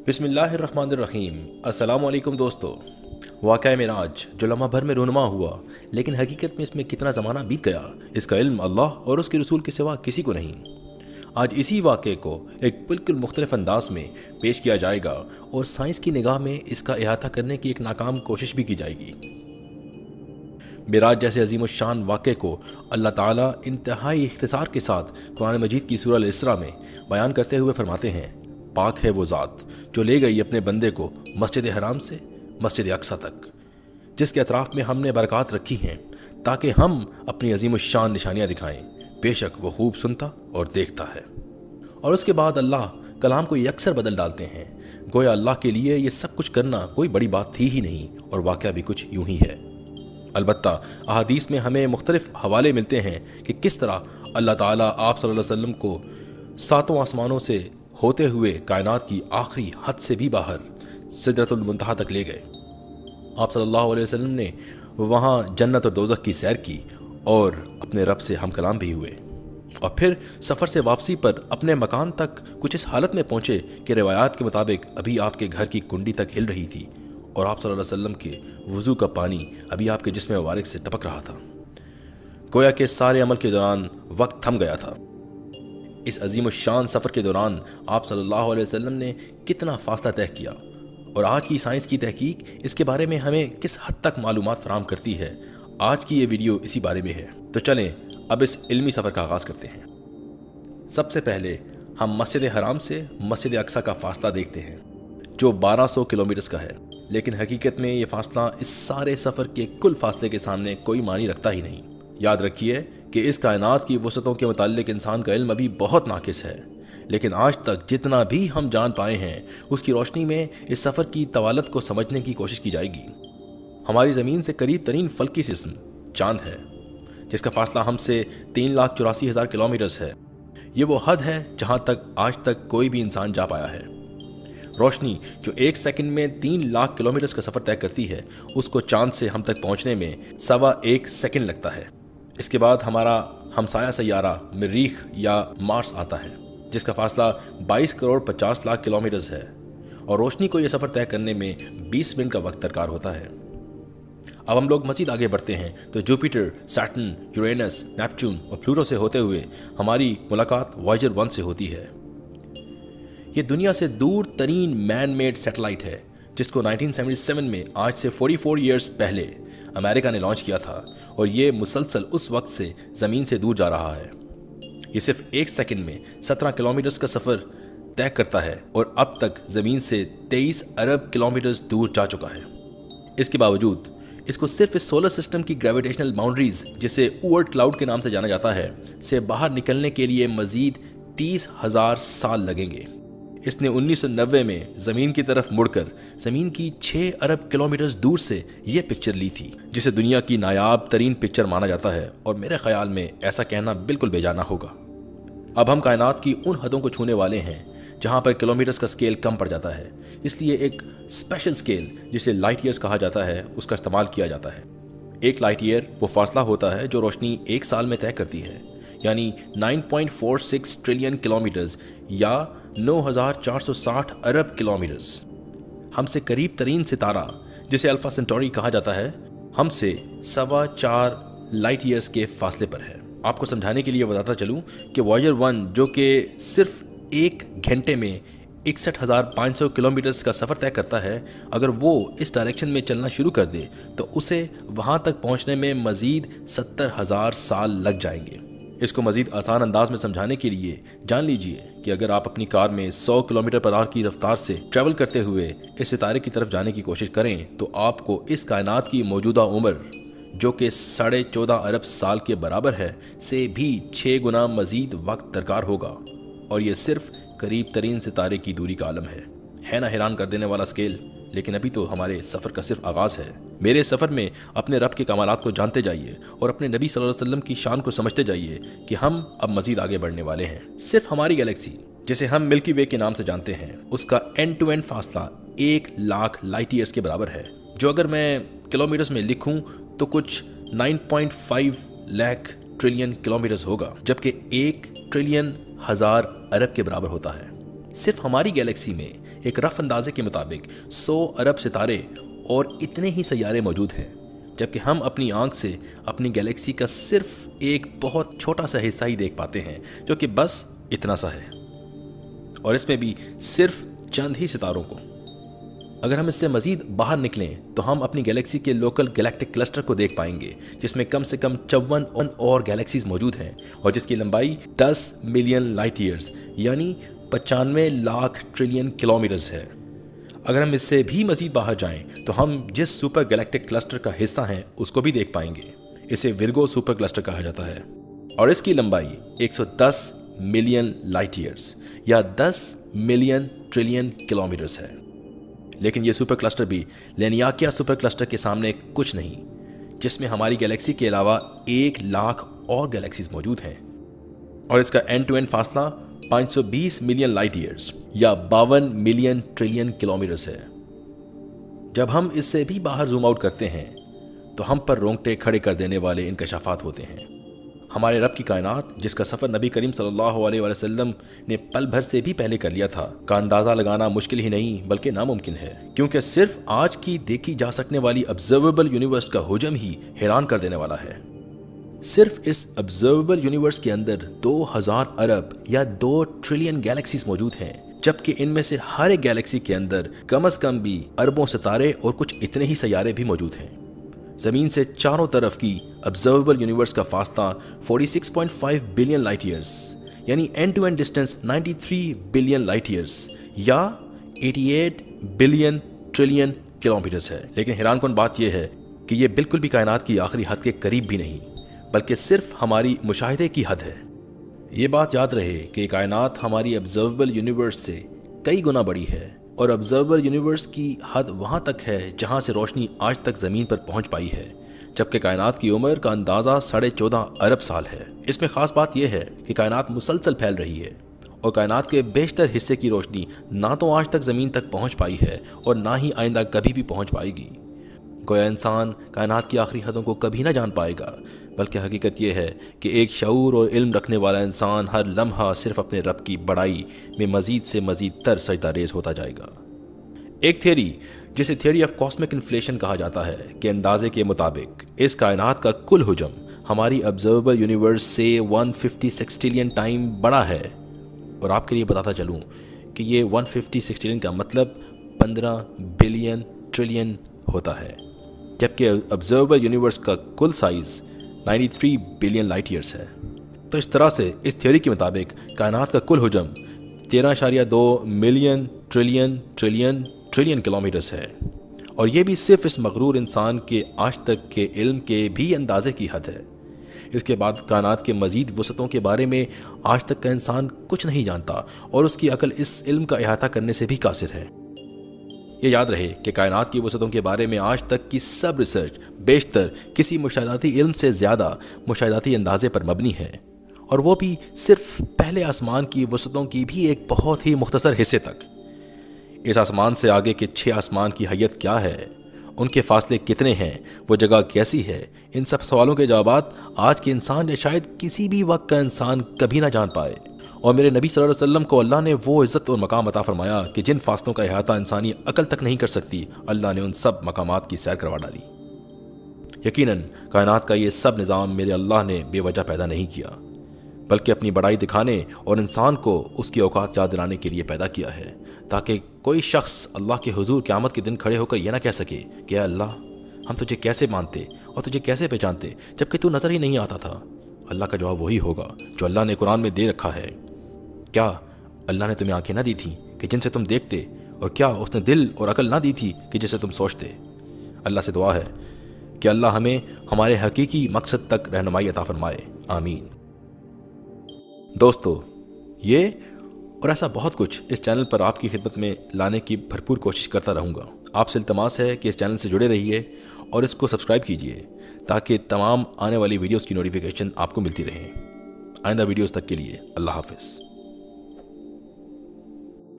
بسم اللہ الرحمن الرحیم۔ السلام علیکم دوستو۔ واقعہ معراج جو لمحہ بھر میں رونما ہوا، لیکن حقیقت میں اس میں کتنا زمانہ بیت گیا، اس کا علم اللہ اور اس کے رسول کے سوا کسی کو نہیں۔ آج اسی واقعے کو ایک بالکل مختلف انداز میں پیش کیا جائے گا اور سائنس کی نگاہ میں اس کا احاطہ کرنے کی ایک ناکام کوشش بھی کی جائے گی۔ معراج جیسے عظیم الشان واقعے کو اللہ تعالیٰ انتہائی اختصار کے ساتھ قرآن مجید کی سورہ الاسراء میں بیان کرتے ہوئے فرماتے ہیں، پاک ہے وہ ذات جو لے گئی اپنے بندے کو مسجد حرام سے مسجد اقصیٰ تک، جس کے اطراف میں ہم نے برکات رکھی ہیں تاکہ ہم اپنی عظیم الشان نشانیاں دکھائیں، بے شک وہ خوب سنتا اور دیکھتا ہے۔ اور اس کے بعد اللہ کلام کو یکسر بدل ڈالتے ہیں، گویا اللہ کے لیے یہ سب کچھ کرنا کوئی بڑی بات تھی ہی نہیں، اور واقعہ بھی کچھ یوں ہی ہے۔ البتہ احادیث میں ہمیں مختلف حوالے ملتے ہیں کہ کس طرح اللہ تعالیٰ آپ صلی اللہ علیہ وسلم کو ساتوں آسمانوں سے ہوتے ہوئے کائنات کی آخری حد سے بھی باہر سدرۃ المنتہا تک لے گئے۔ آپ صلی اللہ علیہ وسلم نے وہاں جنت اور دوزخ کی سیر کی اور اپنے رب سے ہم کلام بھی ہوئے، اور پھر سفر سے واپسی پر اپنے مکان تک کچھ اس حالت میں پہنچے کہ روایات کے مطابق ابھی آپ کے گھر کی کنڈی تک ہل رہی تھی اور آپ صلی اللہ علیہ وسلم کے وضو کا پانی ابھی آپ کے جسم مبارک سے ٹپک رہا تھا، گویا کہ سارے عمل کے دوران وقت تھم گیا تھا۔ اس عظیم الشان سفر کے دوران آپ صلی اللہ علیہ وسلم نے کتنا فاصلہ طے کیا، اور آج کی سائنس کی تحقیق اس کے بارے میں ہمیں کس حد تک معلومات فراہم کرتی ہے، آج کی یہ ویڈیو اسی بارے میں ہے۔ تو چلیں اب اس علمی سفر کا آغاز کرتے ہیں۔ سب سے پہلے ہم مسجد حرام سے مسجد اقصیٰ کا فاصلہ دیکھتے ہیں، جو 1200 کلومیٹرز کا ہے، لیکن حقیقت میں یہ فاصلہ اس سارے سفر کے کل فاصلے کے سامنے کوئی معنی رکھتا ہی نہیں۔ یاد رکھیے کہ اس کائنات کی وسعتوں کے متعلق انسان کا علم ابھی بہت ناقص ہے، لیکن آج تک جتنا بھی ہم جان پائے ہیں اس کی روشنی میں اس سفر کی طوالت کو سمجھنے کی کوشش کی جائے گی۔ ہماری زمین سے قریب ترین فلکی جسم چاند ہے، جس کا فاصلہ ہم سے 3,84,000 کلومیٹرز ہے۔ یہ وہ حد ہے جہاں تک آج تک کوئی بھی انسان جا پایا ہے۔ روشنی جو 1 سیکنڈ میں 3 لاکھ کلومیٹرز کا سفر طے کرتی ہے، اس کو چاند سے ہم تک پہنچنے میں 1.25 سیکنڈ لگتا ہے۔ اس کے بعد ہمارا ہمسایہ سیارہ مریخ یا مارس آتا ہے، جس کا فاصلہ 22 کروڑ 50 لاکھ کلومیٹرز ہے، اور روشنی کو یہ سفر طے کرنے میں 20 منٹ کا وقت درکار ہوتا ہے۔ اب ہم لوگ مزید آگے بڑھتے ہیں تو جوپیٹر، سیٹرن، یورینس، نیپچون اور پلوٹو سے ہوتے ہوئے ہماری ملاقات وائجر 1 سے ہوتی ہے۔ یہ دنیا سے دور ترین مین میڈ سیٹلائٹ ہے، جس کو 1977 میں آج سے 44 ایئرز پہلے امریکہ نے لانچ کیا تھا، اور یہ مسلسل اس وقت سے زمین سے دور جا رہا ہے۔ یہ صرف 1 سیکنڈ میں 17 کلومیٹرز کا سفر طے کرتا ہے، اور اب تک زمین سے 23 ارب کلومیٹرز دور جا چکا ہے۔ اس کے باوجود اس کو صرف اس سولر سسٹم کی گریویٹیشنل باؤنڈریز، جسے اوورٹ کلاؤڈ کے نام سے جانا جاتا ہے، سے باہر نکلنے کے لیے مزید 30,000 سال لگیں گے۔ اس نے 1990 میں زمین کی طرف مڑ کر زمین کی 6 ارب کلومیٹرز دور سے یہ پکچر لی تھی، جسے دنیا کی نایاب ترین پکچر مانا جاتا ہے، اور میرے خیال میں ایسا کہنا بالکل بے جانا ہوگا۔ اب ہم کائنات کی ان حدوں کو چھونے والے ہیں جہاں پر کلومیٹرز کا سکیل کم پڑ جاتا ہے، اس لیے ایک اسپیشل سکیل جسے لائٹ ایئرز کہا جاتا ہے اس کا استعمال کیا جاتا ہے۔ ایک لائٹ ایئر وہ فاصلہ ہوتا ہے جو روشنی 1 سال میں طے کرتی ہے، یعنی 9.46 ٹریلین کلومیٹرز یا 9,460 ارب کلومیٹرز۔ ہم سے قریب ترین ستارہ جسے الفا سینٹوری کہا جاتا ہے، ہم سے 4.25 لائٹ ایئرز کے فاصلے پر ہے۔ آپ کو سمجھانے کے لیے بتاتا چلوں کہ وائجر 1 جو کہ صرف 1 گھنٹے میں 61,500 کلومیٹرز کا سفر طے کرتا ہے، اگر وہ اس ڈائریکشن میں چلنا شروع کر دے تو اسے وہاں تک پہنچنے میں مزید 70,000 سال لگ جائیں گے۔ اس کو مزید آسان انداز میں سمجھانے کے لیے جان لیجئے کہ اگر آپ اپنی کار میں 100 کلومیٹر پر آور کی رفتار سے ٹریول کرتے ہوئے اس ستارے کی طرف جانے کی کوشش کریں تو آپ کو اس کائنات کی موجودہ عمر، جو کہ 14.5 ارب سال کے برابر ہے، سے بھی 6 گنا مزید وقت درکار ہوگا، اور یہ صرف قریب ترین ستارے کی دوری کا عالم ہے نا حیران کر دینے والا سکیل؟ لیکن ابھی تو ہمارے سفر کا صرف آغاز ہے۔ میرے سفر میں اپنے رب کے کمالات کو جانتے جائیے اور اپنے نبی صلی اللہ علیہ وسلم کی شان کو سمجھتے جائیے کہ ہم اب مزید آگے بڑھنے والے ہیں۔ صرف ہماری گیلیکسی جسے ہم ملکی وے کے نام سے جانتے ہیں، اس کا اینڈ ٹو اینڈ فاصلہ 1 لاکھ لائٹ ایئرز کے برابر ہے، جو اگر میں کلومیٹرز میں لکھوں تو کچھ 9.5 لاکھ ٹریلین کلومیٹرز ہوگا، جبکہ 1 ٹریلین 1000 ارب کے برابر ہوتا ہے۔ صرف ہماری گیلیکسی میں ایک رف اندازے کے مطابق 100 ارب ستارے اور اتنے ہی سیارے موجود ہیں، جبکہ ہم اپنی آنکھ سے اپنی گیلیکسی کا صرف ایک بہت چھوٹا سا حصہ ہی دیکھ پاتے ہیں، جو کہ بس اتنا سا ہے، اور اس میں بھی صرف چند ہی ستاروں کو۔ اگر ہم اس سے مزید باہر نکلیں تو ہم اپنی گیلیکسی کے لوکل گیلیکٹک کلسٹر کو دیکھ پائیں گے، جس میں کم سے کم 54 اور گیلیکسیز موجود ہیں، اور جس کی لمبائی 10 ملین لائٹ ایئرز یعنی 95 لاکھ ٹریلین کلومیٹرز ہے۔ اگر ہم اس سے بھی مزید باہر جائیں تو ہم جس سپر گیلیکٹک کلسٹر کا حصہ ہیں اس کو بھی دیکھ پائیں گے۔ اسے ورگو سپر کلسٹر کہا جاتا ہے، اور اس کی لمبائی 110 ملین لائٹ ایئرز یا 10 ملین ٹریلین کلومیٹرز ہے۔ لیکن یہ سپر کلسٹر بھی لینیاکیا سپر کلسٹر کے سامنے کچھ نہیں، جس میں ہماری گیلیکسی کے علاوہ 1 لاکھ اور گیلیکسیز موجود ہیں، اور اس کا اینڈ ٹو اینڈ فاصلہ 520 ملین لائٹ ایئرز یا 52 ملین ٹریلین کلومیٹرز ہے۔ جب ہم اس سے بھی باہر زوم آؤٹ کرتے ہیں تو ہم پر رونگٹے کھڑے کر دینے والے انکشافات ہوتے ہیں۔ ہمارے رب کی کائنات، جس کا سفر نبی کریم صلی اللہ علیہ وسلم نے پل بھر سے بھی پہلے کر لیا تھا، کا اندازہ لگانا مشکل ہی نہیں بلکہ ناممکن ہے، کیونکہ صرف آج کی دیکھی جا سکنے والی آبزرویبل یونیورس کا حجم ہی حیران کر دینے والا ہے۔ صرف اس آبزرویبل یونیورس کے اندر 2000 ارب یا 2 ٹریلین گیلیکسیز موجود ہیں، جبکہ ان میں سے ہر ایک گیلیکسی کے اندر کم از کم بھی اربوں ستارے اور کچھ اتنے ہی سیارے بھی موجود ہیں۔ زمین سے چاروں طرف کی آبزرویبل یونیورس کا فاصلہ 46.5 بلین لائٹ ایئرز یعنی end to end distance 93 billion light years یا 88 بلین ٹریلین کلومیٹرز ہے۔ لیکن حیران کن بات یہ ہے کہ یہ بالکل بھی کائنات کی آخری حد کے قریب بھی نہیں، بلکہ صرف ہماری مشاہدے کی حد ہے۔ یہ بات یاد رہے کہ کائنات ہماری آبزرویبل یونیورس سے کئی گنا بڑی ہے، اور آبزرویبل یونیورس کی حد وہاں تک ہے جہاں سے روشنی آج تک زمین پر پہنچ پائی ہے، جبکہ کائنات کی عمر کا اندازہ 14.5 ارب سال ہے۔ اس میں خاص بات یہ ہے کہ کائنات مسلسل پھیل رہی ہے، اور کائنات کے بیشتر حصے کی روشنی نہ تو آج تک زمین تک پہنچ پائی ہے اور نہ ہی آئندہ کبھی بھی پہنچ پائے گی۔ گویا انسان کائنات کی آخری حدوں کو کبھی نہ جان پائے گا، بلکہ حقیقت یہ ہے کہ ایک شعور اور علم رکھنے والا انسان ہر لمحہ صرف اپنے رب کی بڑائی میں مزید سے مزید تر سجدہ ریز ہوتا جائے گا۔ ایک تھیوری جسے تھیوری آف کاسمک انفلیشن کہا جاتا ہے کے اندازے کے مطابق اس کائنات کا کل حجم ہماری آبزرویبل یونیورس سے 156 ٹریلین ٹائم بڑا ہے، اور آپ کے لیے بتاتا چلوں کہ یہ 156 ٹریلین کا مطلب 15 بلین ٹریلین ہوتا ہے، جبکہ آبزرویبل یونیورس کا کل سائز 93 بلین لائٹ ایئرز ہے۔ تو اس طرح سے اس تھیوری کے مطابق کائنات کا کل حجم 13.2 ملین ٹریلین کلومیٹرز ہے، اور یہ بھی صرف اس مغرور انسان کے آج تک کے علم کے بھی اندازے کی حد ہے۔ اس کے بعد کائنات کے مزید وسعتوں کے بارے میں آج تک کا انسان کچھ نہیں جانتا، اور اس کی عقل اس علم کا احاطہ کرنے سے بھی قاصر ہے۔ یہ یاد رہے کہ کائنات کی وسعتوں کے بارے میں آج تک کی سب ریسرچ بیشتر کسی مشاہداتی علم سے زیادہ مشاہداتی اندازے پر مبنی ہے، اور وہ بھی صرف پہلے آسمان کی وسعتوں کی بھی ایک بہت ہی مختصر حصے تک۔ اس آسمان سے آگے کے 6 آسمان کی حیت کیا ہے، ان کے فاصلے کتنے ہیں، وہ جگہ کیسی ہے، ان سب سوالوں کے جوابات آج کے انسان یا شاید کسی بھی وقت کا انسان کبھی نہ جان پائے۔ اور میرے نبی صلی اللہ علیہ وسلم کو اللہ نے وہ عزت اور مقام عطا فرمایا کہ جن فاصلوں کا احاطہ انسانی عقل تک نہیں کر سکتی، اللہ نے ان سب مقامات کی سیر کروا ڈالی۔ یقیناً کائنات کا یہ سب نظام میرے اللہ نے بے وجہ پیدا نہیں کیا، بلکہ اپنی بڑائی دکھانے اور انسان کو اس کی اوقات یاد دلانے کے لیے پیدا کیا ہے، تاکہ کوئی شخص اللہ کے حضور قیامت کے دن کھڑے ہو کر یہ نہ کہہ سکے کہ اے اللہ، ہم تجھے کیسے مانتے اور تجھے کیسے پہچانتے جبکہ تو نظر ہی نہیں آتا تھا۔ اللہ کا جواب وہی ہوگا جو اللہ نے قرآن میں دے رکھا ہے۔ کیا اللہ نے تمہیں آنکھیں نہ دی تھیں کہ جن سے تم دیکھتے، اور کیا اس نے دل اور عقل نہ دی تھی کہ جسے تم سوچتے؟ اللہ سے دعا ہے کہ اللہ ہمیں ہمارے حقیقی مقصد تک رہنمائی عطا فرمائے، آمین۔ دوستو، یہ اور ایسا بہت کچھ اس چینل پر آپ کی خدمت میں لانے کی بھرپور کوشش کرتا رہوں گا۔ آپ سے التماس ہے کہ اس چینل سے جڑے رہیے اور اس کو سبسکرائب کیجیے تاکہ تمام آنے والی ویڈیوز کی نوٹیفیکیشن آپ کو ملتی رہیں۔ آئندہ ویڈیوز تک کے لیے اللہ حافظ۔